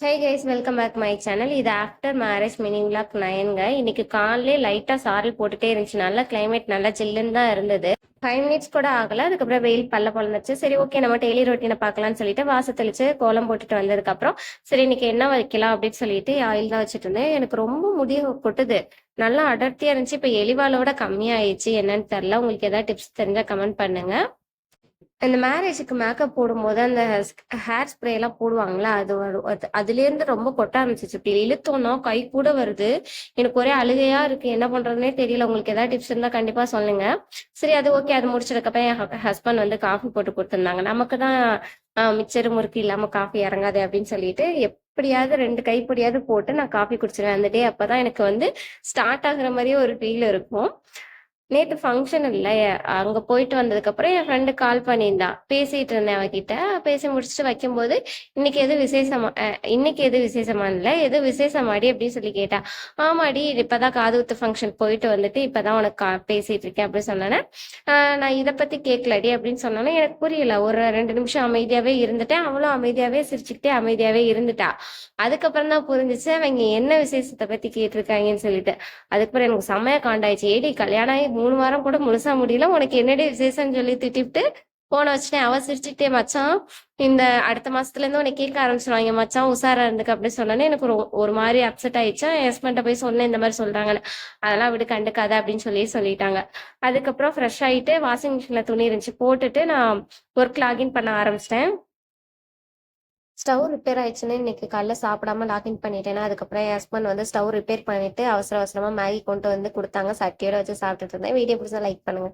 Hey guys welcome back my channel. இது after marriage mini vlog 9ங்க. இன்னைக்கு காலையிலே லைட்டா சாரல் போட்டுட்டே இருந்துச்சு. நல்ல கிளைமேட், நல்லா சில்லுன்னு தான் இருந்தது. 5 மினிட்ஸ் கூட ஆகல, அதுக்கப்புறம் வெயில் பல்ல பொழந்துச்சு. சரி, ஓகே, நம்ம டெய்லி ரொட்டீனை பார்க்கலாம்னு சொல்லிட்டு வாச தெளிச்சு கோலம் போட்டுட்டு வந்ததுக்கு அப்புறம் சரி இன்னைக்கு என்ன வைக்கலாம் அப்படின்னு சொல்லிட்டு ஆயில் தான் வச்சுட்டு இருந்தேன். எனக்கு ரொம்ப முடி கொட்டுது, நல்லா அடர்த்தியா இருந்துச்சு. இப்ப எலிவாலோட கம்மியாயிடுச்சு. என்னன்னு தெரியல. உங்களுக்கு ஏதாவது டிப்ஸ் தெரிஞ்சா கமெண்ட் பண்ணுங்க. இந்த மேரேஜுக்கு மேக்கப் போடும்போது அந்த ஹேர் ஸ்ப்ரே எல்லாம் போடுவாங்களா, அது அதுல இருந்து ரொம்ப கொட்ட ஆரம்பிச்சிச்சு. இப்படி இழுத்தோம்னா கை கூட வருது. எனக்கு ஒரே அழுகையா இருக்கு, என்ன பண்றதுன்னே தெரியல. உங்களுக்கு ஏதாவது டிப்ஸ் இருந்தா கண்டிப்பா சொல்லுங்க. சரி, அது ஓகே. அது முடிச்சதுக்கப்புறம் என் ஹஸ்பண்ட் வந்து காஃபி போட்டு கொடுத்துருந்தாங்க. நமக்கு தான் மிச்சர் முறுக்கு இல்லாம காஃபி இறங்காது அப்படின்னு சொல்லிட்டு எப்படியாவது 2 கைப்பொடியாவது போட்டு நான் காஃபி குடிச்சிருவேன். அந்த டே அப்பதான் எனக்கு வந்து ஸ்டார்ட் ஆகுற மாதிரியே ஒரு ஃபீல் இருக்கும். நேத்து ஃபங்க்ஷன் இல்ல, அங்க போயிட்டு வந்ததுக்கு அப்புறம் என் ஃப்ரெண்டு கால் பண்ணியிருந்தா. பேசிட்டு இருந்தேன் அவகிட்ட. பேசி முடிச்சுட்டு வைக்கும்போது, இன்னைக்கு எது விசேஷமா இன்னைக்கு எது விசேஷமா இல்ல, எது விசேஷமாடி அப்படின்னு சொல்லி கேட்டா. ஆமாடி, இப்பதான் காது குத்து ஃபங்க்ஷன் போயிட்டு வந்துட்டு இப்பதான் உனக்கு பேசிட்டு இருக்கேன் அப்படின்னு சொன்னேன். நான் இதை பத்தி கேட்கலடி அப்படின்னு சொன்னோன்னே எனக்கு புரியல. ஒரு 2 நிமிஷம் அமைதியாவே இருந்துட்டேன். அவளும் அமைதியாவே சிரிச்சுக்கிட்டே அமைதியாவே இருந்துட்டா. அதுக்கப்புறம் தான் புரிஞ்சுச்சு அவங்க என்ன விசேஷத்தை பத்தி கேட்டிருக்காங்கன்னு சொல்லிட்டு. அதுக்கப்புறம் எனக்கு செம்மையா காண்டாயிடுச்சு. ஏடி, கல்யாணம் ஆகி 3 வாரம் கூட முழுசா முடியல, உனக்கு என்னடி விசேஷம்னு சொல்லி திட்டிவிட்டு போன வச்சுட்டேன். அவ சிரிச்சுக்கிட்டே, மச்சான் இந்த அடுத்த மாசத்துல இருந்து உனக்கு கேட்க ஆரம்பிச்சிருவாங்க மச்சான், உஷாரா இருந்துக்கு அப்படின்னு சொன்னோன்னே எனக்கு ஒரு மாதிரி அப்செட் ஆயிடுச்சு. என் ஹஸ்பண்ட போய் சொன்னேன், இந்த மாதிரி சொல்றாங்கன்னு. அதெல்லாம் விடு, கண்டுக்காத அப்படின்னு சொல்லிட்டாங்க. அதுக்கப்புறம் ஃப்ரெஷ் ஆயிட்டு வாஷிங் மிஷின்ல துணி இருந்துச்சு, போட்டுட்டு நான் ஒர்க் லாகின் பண்ண ஆரம்பிச்சிட்டேன். ஸ்டவ் ரிப்பேர் ஆயிடுச்சுன்னு இன்னைக்கு காலைல சாப்பிடாம லாகின் பண்ணிட்டேன்னா, அதுக்கப்புறம் என் ஹஸ்பண்ட் வந்து ஸ்டவ் ரிப்பேர் பண்ணிட்டு அவசர அவசரமா மேகி கொண்டு வந்து கொடுத்தாங்க. சட்டியோட வச்சு சாப்பிட்டுட்டு இருந்தேன். வீடியோ பிடிச்சா லைக் பண்ணுங்க.